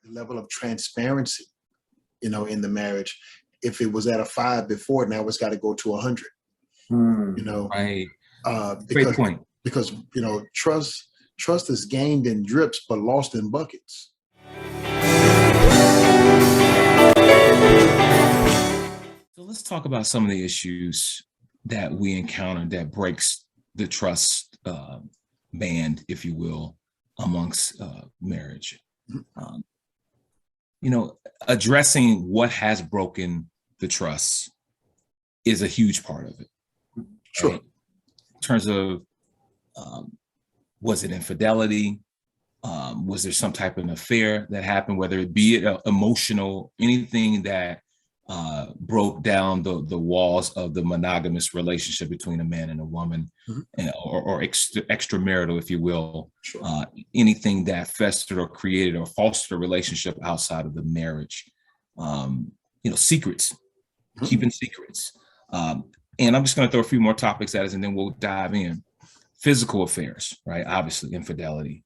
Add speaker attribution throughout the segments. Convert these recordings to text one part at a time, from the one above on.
Speaker 1: the level of transparency, in the marriage. If it was at a 5 before, now it's got to go to 100.
Speaker 2: Right.
Speaker 1: Because
Speaker 2: Great point.
Speaker 1: because trust is gained in drips but lost in buckets.
Speaker 2: So let's talk about some of the issues that we encounter that breaks the trust band, if you will, amongst marriage. Addressing what has broken the trust is a huge part of it.
Speaker 1: Sure.
Speaker 2: Right? In terms of, was it infidelity? Was there some type of an affair that happened, whether it be emotional, anything that broke down the walls of the monogamous relationship between a man and a woman, or extramarital, if you will.
Speaker 1: Sure.
Speaker 2: Anything that festered or created or fostered a relationship outside of the marriage. Secrets, keeping secrets. And I'm just going to throw a few more topics at us, and then we'll dive in. Physical affairs, right? Obviously, infidelity.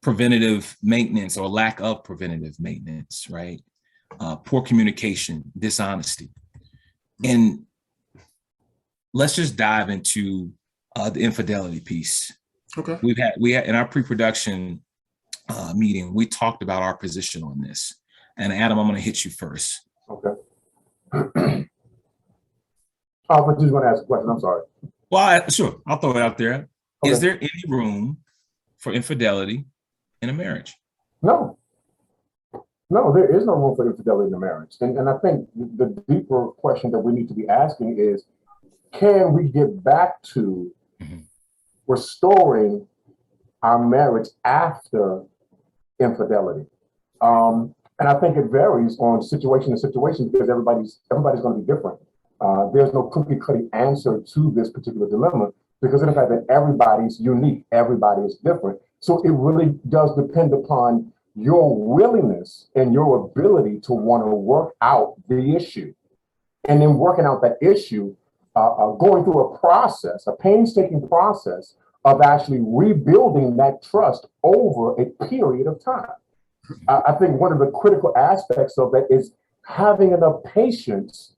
Speaker 2: Preventative maintenance or lack of preventative maintenance, right? Poor communication, dishonesty. And let's just dive into the infidelity piece.
Speaker 1: Okay.
Speaker 2: We had in our pre-production meeting, we talked about our position on this. And Adam, I'm going to hit you first.
Speaker 3: Okay. But you want to ask a question? I'm sorry.
Speaker 2: Well, sure. I'll throw it out there.
Speaker 3: Okay.
Speaker 2: Is there any room for infidelity in a marriage?
Speaker 3: No. No, there is no room for infidelity in a marriage. And I think the deeper question that we need to be asking is, can we get back to restoring our marriage after infidelity? And I think it varies on situation to situation because everybody's going to be different. There's no cookie cutter answer to this particular dilemma because of the fact that everybody's unique, everybody is different. So it really does depend upon your willingness and your ability to want to work out the issue. And then working out that issue, going through a process, a painstaking process of actually rebuilding that trust over a period of time. I think one of the critical aspects of that is having enough patience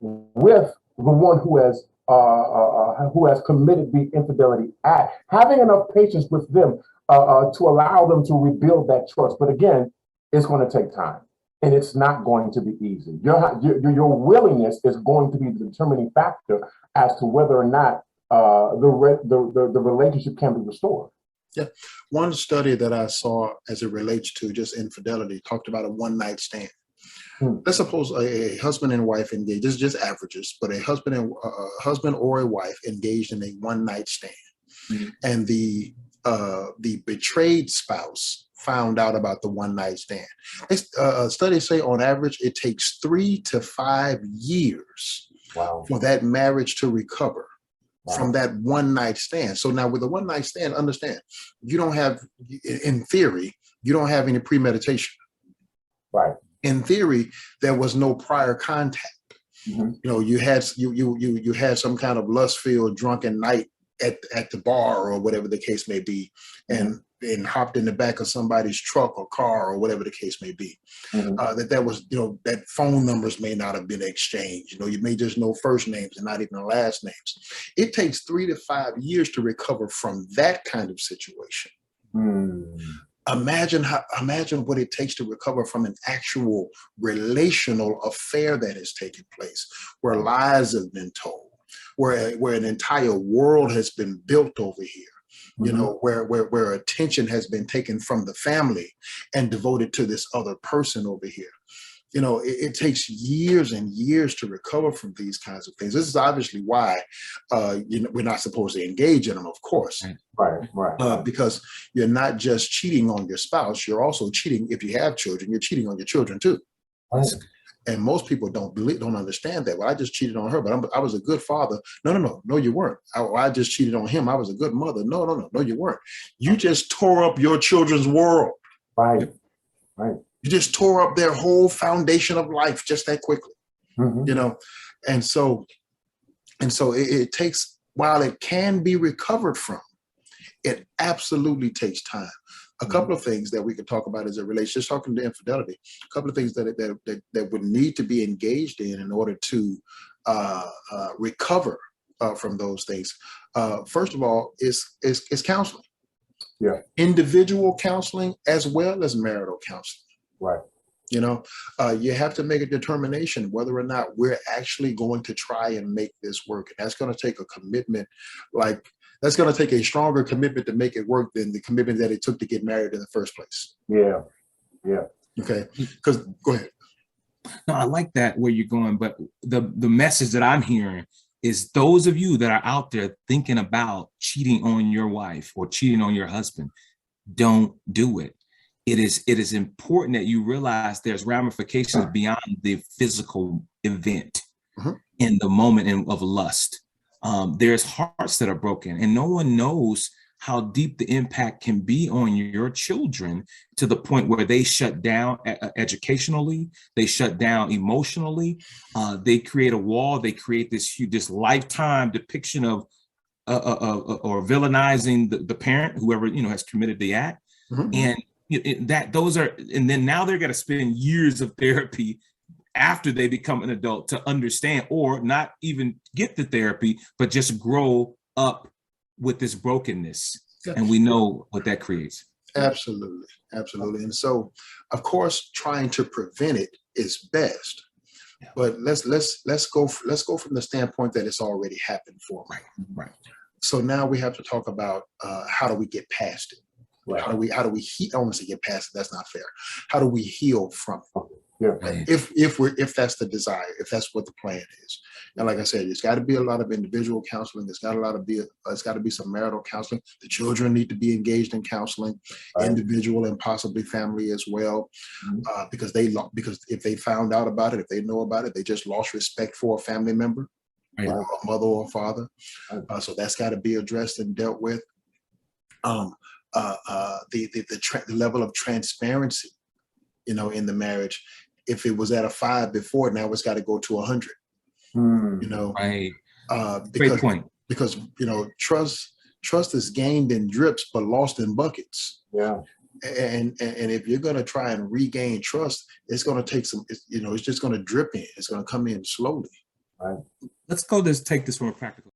Speaker 3: with the one who has committed the infidelity act, having enough patience with them to allow them to rebuild that trust. But again, it's going to take time, and it's not going to be easy. Your willingness is going to be the determining factor as to whether or not the relationship can be restored.
Speaker 1: Yeah. One study that I saw as it relates to just infidelity talked about a one-night stand. Let's suppose a husband and wife engaged, this is just averages, but a husband or a wife engaged in a one-night stand. And the betrayed spouse found out about the one-night stand. Studies say on average, it takes 3 to 5 years for that marriage to recover from that one-night stand. So now with a one-night stand, understand, you don't have, in theory, you don't have any premeditation.
Speaker 3: Right.
Speaker 1: In theory, there was no prior contact. You had some kind of lust-filled drunken night at the bar or whatever the case may be, and hopped in the back of somebody's truck or car or whatever the case may be. That was, that phone numbers may not have been exchanged. You may just know first names and not even last names. It takes 3 to 5 years to recover from that kind of situation. Imagine what it takes to recover from an actual relational affair that has taken place, where lies have been told, where an entire world has been built over here, where attention has been taken from the family and devoted to this other person over here. It takes years and years to recover from these kinds of things. This is obviously why we're not supposed to engage in them, of course.
Speaker 3: Right.
Speaker 1: Because you're not just cheating on your spouse, you're also cheating, if you have children, you're cheating on your children too.
Speaker 3: Right.
Speaker 1: And most people don't understand that. Well, I just cheated on her, but I was a good father. No, you weren't. I just cheated on him. I was a good mother. No, you weren't. You just tore up your children's world.
Speaker 3: Right.
Speaker 1: You just tore up their whole foundation of life just that quickly, and so it takes, while it can be recovered from, it absolutely takes time. A couple of things that we could talk about as it relates, just talking to infidelity, a couple of things that would need to be engaged in order to recover from those things. First of all, is counseling.
Speaker 3: Yeah.
Speaker 1: Individual counseling as well as marital counseling.
Speaker 3: Right.
Speaker 1: You know, you have to make a determination whether or not we're actually going to try and make this work. And that's going to take a commitment, that's going to take a stronger commitment to make it work than the commitment that it took to get married in the first place.
Speaker 3: Yeah. Yeah.
Speaker 1: Okay. Because go ahead.
Speaker 2: No, I like that where you're going, but the message that I'm hearing is those of you that are out there thinking about cheating on your wife or cheating on your husband, don't do it. It is important that you realize there's ramifications beyond the physical event in the moment of lust. There's hearts that are broken, and no one knows how deep the impact can be on your children to the point where they shut down educationally, they shut down emotionally, they create a wall, they create this lifetime depiction of or villainizing the parent, whoever has committed the act, and and then now they're going to spend years of therapy after they become an adult to understand, or not even get the therapy, but just grow up with this brokenness. Yeah. And we know what that creates.
Speaker 1: Absolutely. Absolutely. And so, of course, trying to prevent it is best. Yeah. But let's go from the standpoint that it's already happened for me.
Speaker 2: Right.
Speaker 1: So now we have to talk about how do we get past it? Right. How do we heal? I don't want to say get past it. That's not fair. How do we heal from it?
Speaker 3: Yeah.
Speaker 1: Right. If that's the desire, if that's what the plan is. And like I said, it's got to be a lot of individual counseling. It's got to be some marital counseling. The children need to be engaged in counseling, individual and possibly family as well, because if they found out about it, if they know about it, they just lost respect for a family member, a mother or a father. So that's got to be addressed and dealt with. The level of transparency, in the marriage. If it was at a 5 before, now it's got to go to 100.
Speaker 2: Right. Great point.
Speaker 1: Because trust is gained in drips but lost in buckets.
Speaker 3: Yeah.
Speaker 1: And if you're going to try and regain trust, it's going to take it's just going to drip in. It's going to come in slowly.
Speaker 3: Right.
Speaker 2: Let's take this from a practical.